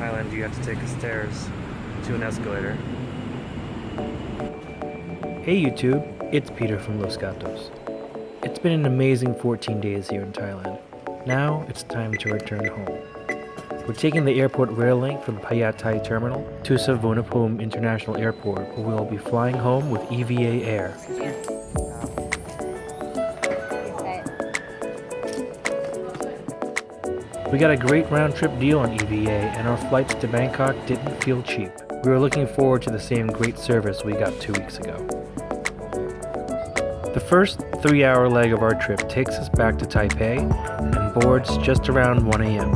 Thailand, you have to take the stairs to an escalator. Hey YouTube, it's Peter from Los Gatos. It's been an amazing 14 days here in Thailand. Now it's time to return home. We're taking the airport rail link from Cathay terminal to Suvarnabhumi International Airport, where we will be flying home with EVA Air. We got a great round-trip deal on EVA, and our flights to Bangkok didn't feel cheap. We were looking forward to the same great service we got 2 weeks ago. The first 3-hour leg of our trip takes us back to Taipei and boards just around 1 a.m.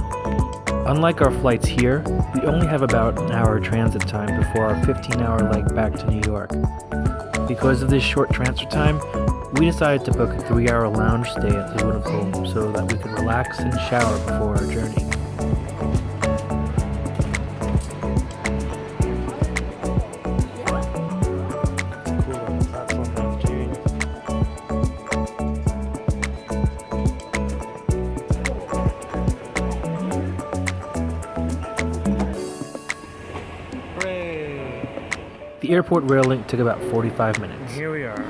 Unlike our flights here, we only have about an hour transit time before our 15-hour leg back to New York. Because of this short transfer time, we decided to book a 3-hour lounge stay at the Suvarnabhumi so that we could relax and shower before our journey. The airport rail link took about 45 minutes. Here we are,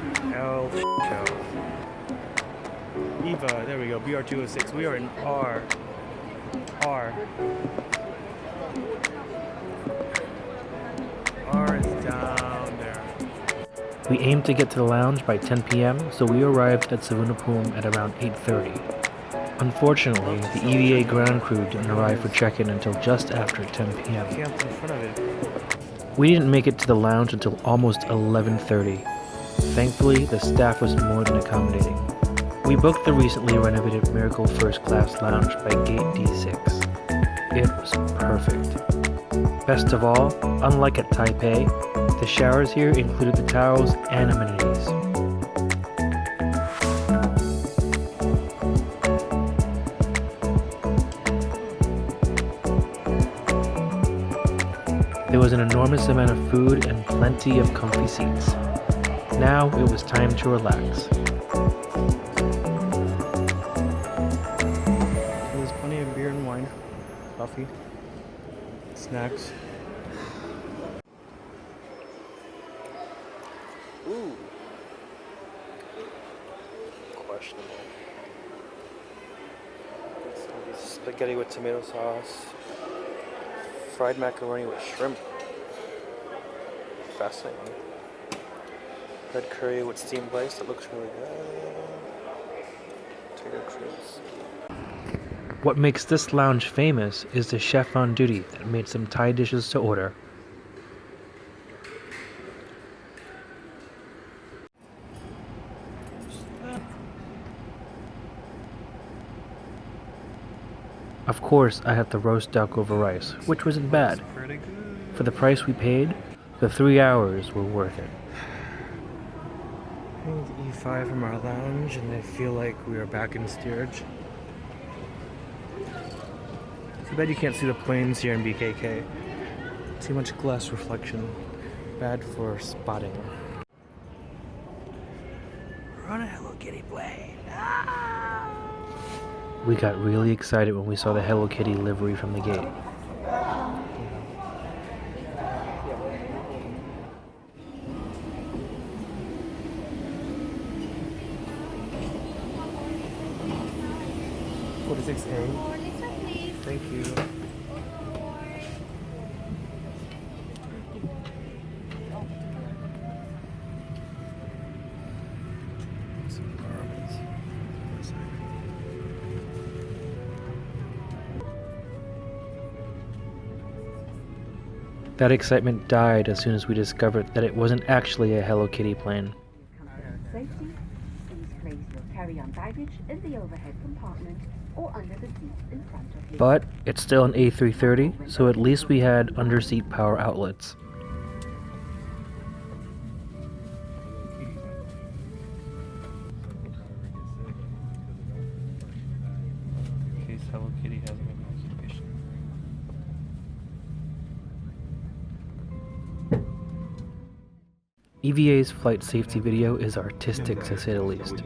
EVA, there we go, BR206. We are in R. R is down there. We aimed to get to the lounge by 10 p.m., so we arrived at Suvarnabhumi at around 8:30. Unfortunately, the EVA ground crew didn't arrive for check-in until just after 10 p.m. We didn't make it to the lounge until almost 11:30. Thankfully, the staff was more than accommodating. We booked the recently renovated Miracle First Class Lounge by Gate D6. It was perfect. Best of all, unlike at Taipei, the showers here included the towels and amenities. There was an enormous amount of food and plenty of comfy seats. Now it was time to relax. There's plenty of beer and wine, coffee, snacks. Ooh. Questionable. Spaghetti with tomato sauce. Fried macaroni with shrimp. Fascinating. Red curry with steamed rice. That looks really good. Potato crisps. What makes this lounge famous is the chef on duty that made some Thai dishes to order. Of course, I had the roast duck over rice, which wasn't bad. For the price we paid, the 3 hours were worth it. E5 from our lounge, and I feel like we are back in steerage. Too bad you can't see the planes here in BKK. Too much glass reflection. Bad for spotting. We're on a Hello Kitty plane. We got really excited when we saw the Hello Kitty livery from the gate. A. Thank you. That excitement died as soon as we discovered that it wasn't actually a Hello Kitty plane. Safety, please place your carry-on baggage in the overhead compartment or under the seats in front of you. But it's still an A330, so at least we had underseat power outlets. In case Hello Kitty has an occupation. EVA's flight safety video is artistic to say the least.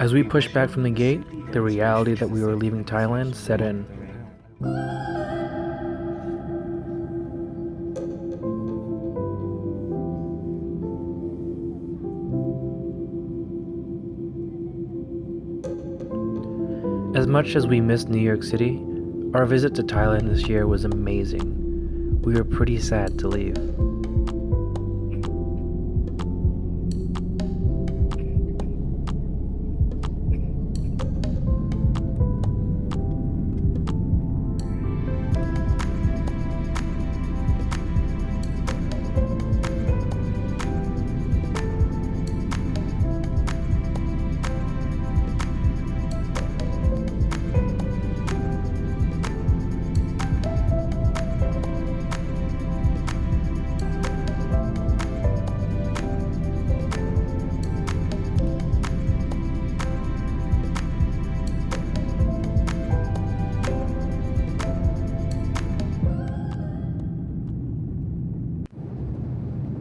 As we pushed back from the gate, the reality that we were leaving Thailand set in. As much as we missed New York City, our visit to Thailand this year was amazing. We were pretty sad to leave.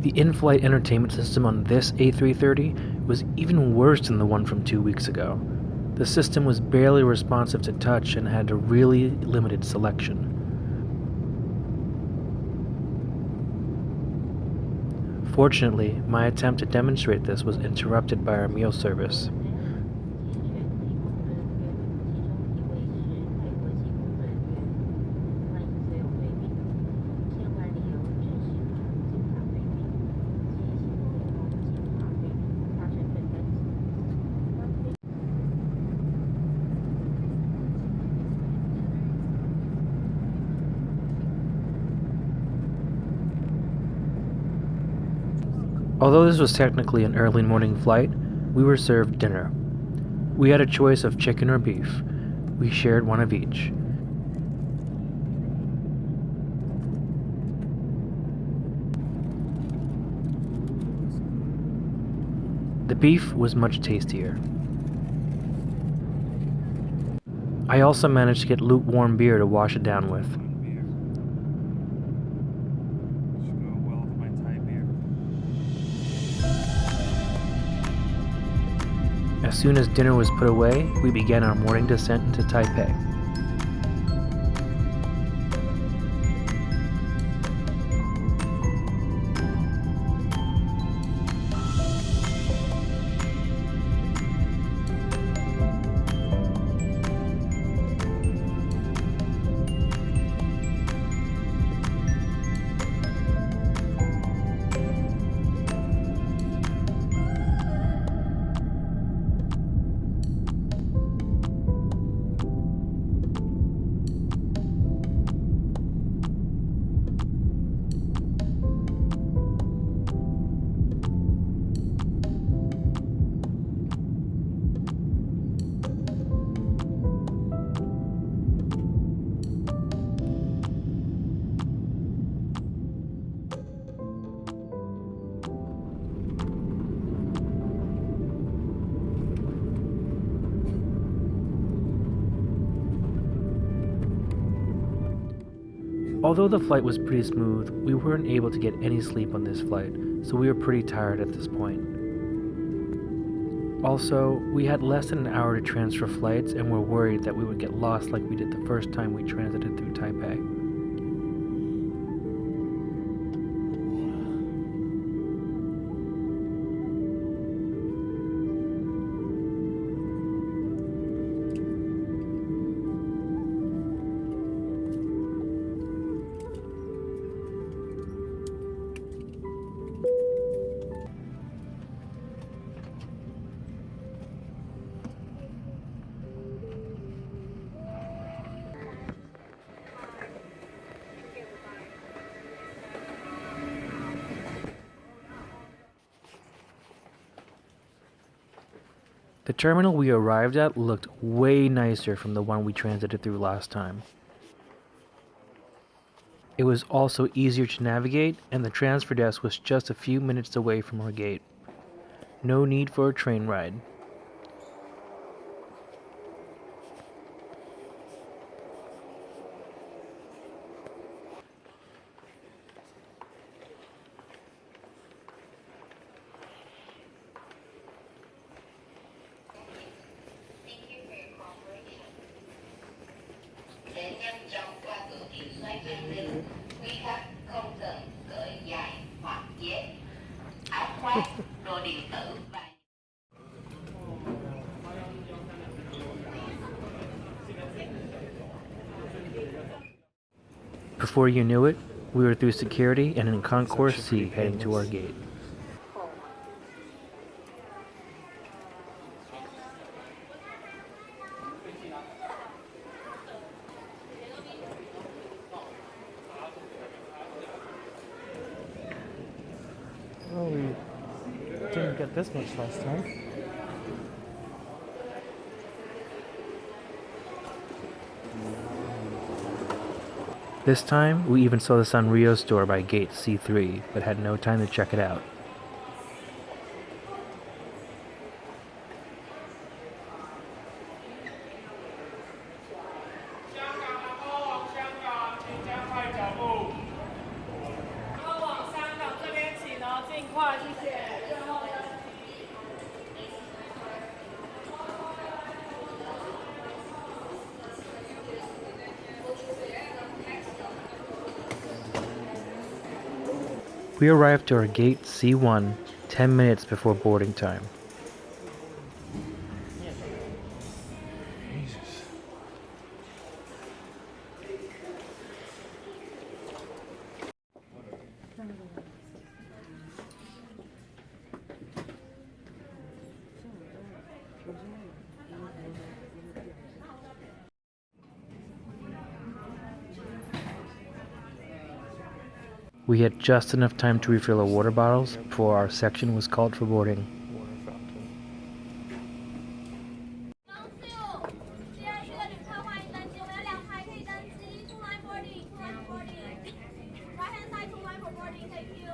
The in-flight entertainment system on this A330 was even worse than the one from 2 weeks ago. The system was barely responsive to touch and had a really limited selection. Fortunately, my attempt to demonstrate this was interrupted by our meal service. Although this was technically an early morning flight, we were served dinner. We had a choice of chicken or beef. We shared one of each. The beef was much tastier. I also managed to get lukewarm beer to wash it down with. As soon as dinner was put away, we began our morning descent into Taipei. Although the flight was pretty smooth, we weren't able to get any sleep on this flight, so we were pretty tired at this point. Also, we had less than an hour to transfer flights and were worried that we would get lost like we did the first time we transited through Taipei. The terminal we arrived at looked way nicer from the one we transited through last time. It was also easier to navigate, and the transfer desk was just a few minutes away from our gate. No need for a train ride. nhanh chóng qua cửa kiểm soát an ninh. Quý khách không cần cởi giày hoặc dép, áo khoác, đồ điện tử và Before you knew it, we were through security and in Concourse C heading to our gate. Well, we didn't get this much last time. This time, we even saw the Sanrio store by gate C3, but had no time to check it out. We arrived to our gate C1 10 minutes before boarding time. Jesus. We had just enough time to refill our water bottles before our section was called for boarding. Water fountain. 第二区的旅客欢迎登机，我们有2排可以登机。Two line boarding, two line boarding. Right hand side, two line for boarding. Thank you.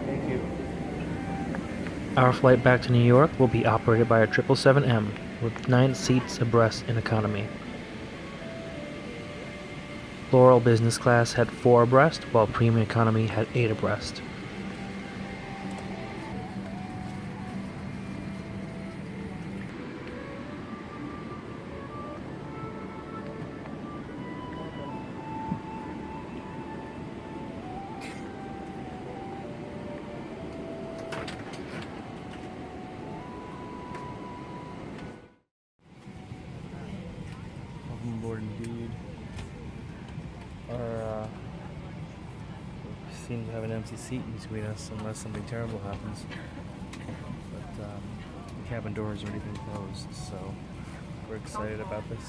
，Thank you. Our flight back to New York will be operated by a 777M with 9 seats abreast in economy. Laurel Business Class had 4 abreast, while Premium Economy had 8 abreast. Welcome aboard indeed. Our we seem to have an empty seat between us unless something terrible happens. But the cabin doors are already been closed, so we're excited about this.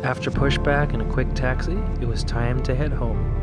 After pushback and a quick taxi, it was time to head home.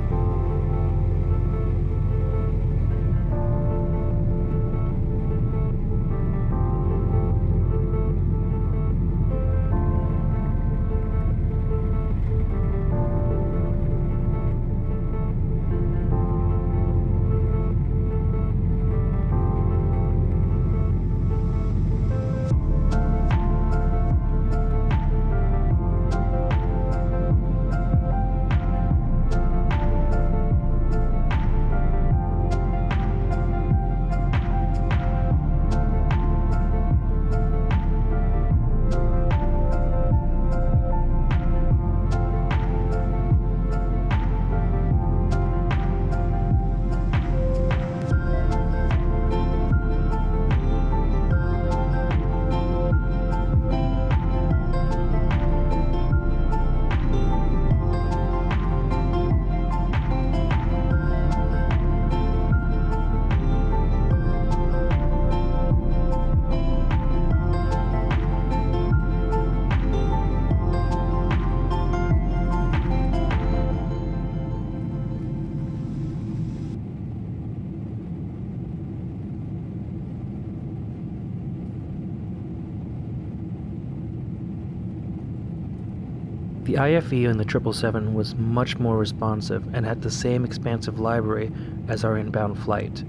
The IFE on the 777 was much more responsive and had the same expansive library as our inbound flight.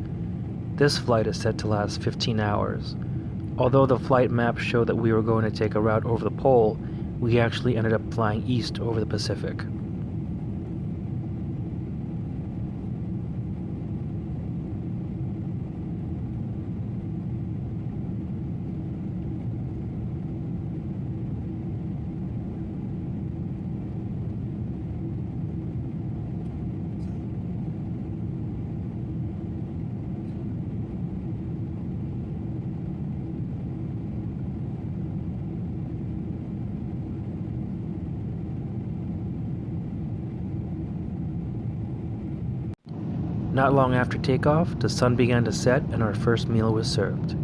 This flight is set to last 15 hours. Although the flight map showed that we were going to take a route over the pole, we actually ended up flying east over the Pacific. Not long after takeoff, the sun began to set and our first meal was served.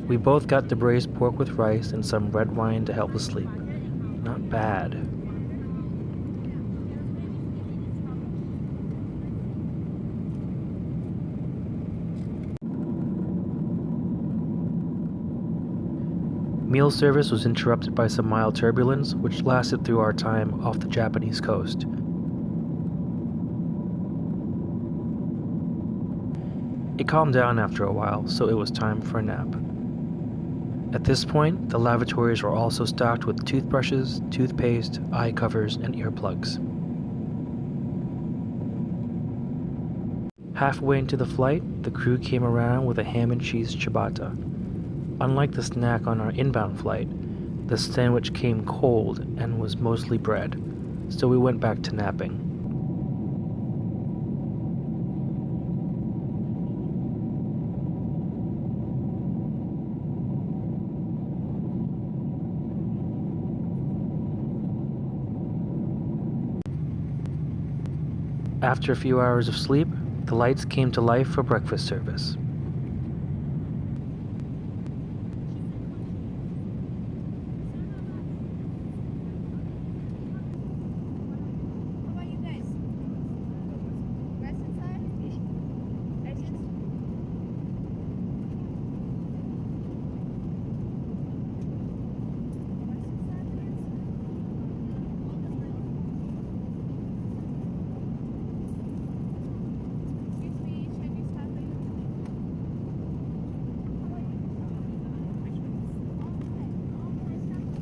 We both got the braised pork with rice and some red wine to help us sleep. Not bad. Meal service was interrupted by some mild turbulence, which lasted through our time off the Japanese coast. It calmed down after a while, so it was time for a nap. At this point, the lavatories were also stocked with toothbrushes, toothpaste, eye covers, and earplugs. Halfway into the flight, the crew came around with a ham and cheese ciabatta. Unlike the snack on our inbound flight, the sandwich came cold and was mostly bread, so we went back to napping. After a few hours of sleep, the lights came to life for breakfast service.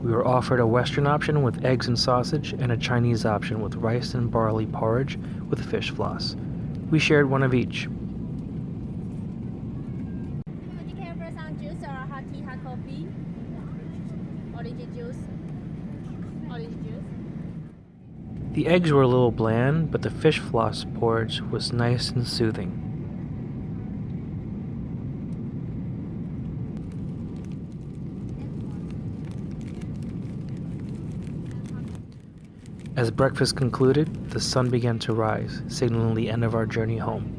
We were offered a Western option with eggs and sausage and a Chinese option with rice and barley porridge with fish floss. We shared one of each. Do you care for some juice or hot tea, hot coffee? Orange juice. Orange juice. The eggs were a little bland, but the fish floss porridge was nice and soothing. As breakfast concluded, the sun began to rise, signaling the end of our journey home.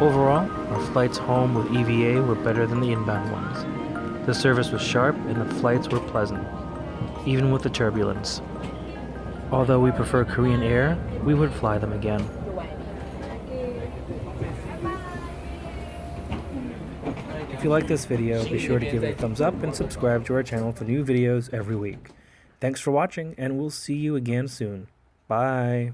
Overall, our flights home with EVA were better than the inbound ones. The service was sharp and the flights were pleasant, even with the turbulence. Although we prefer Korean Air, we would fly them again. If you like this video, be sure to give it a thumbs up and subscribe to our channel for new videos every week. Thanks for watching, and we'll see you again soon. Bye!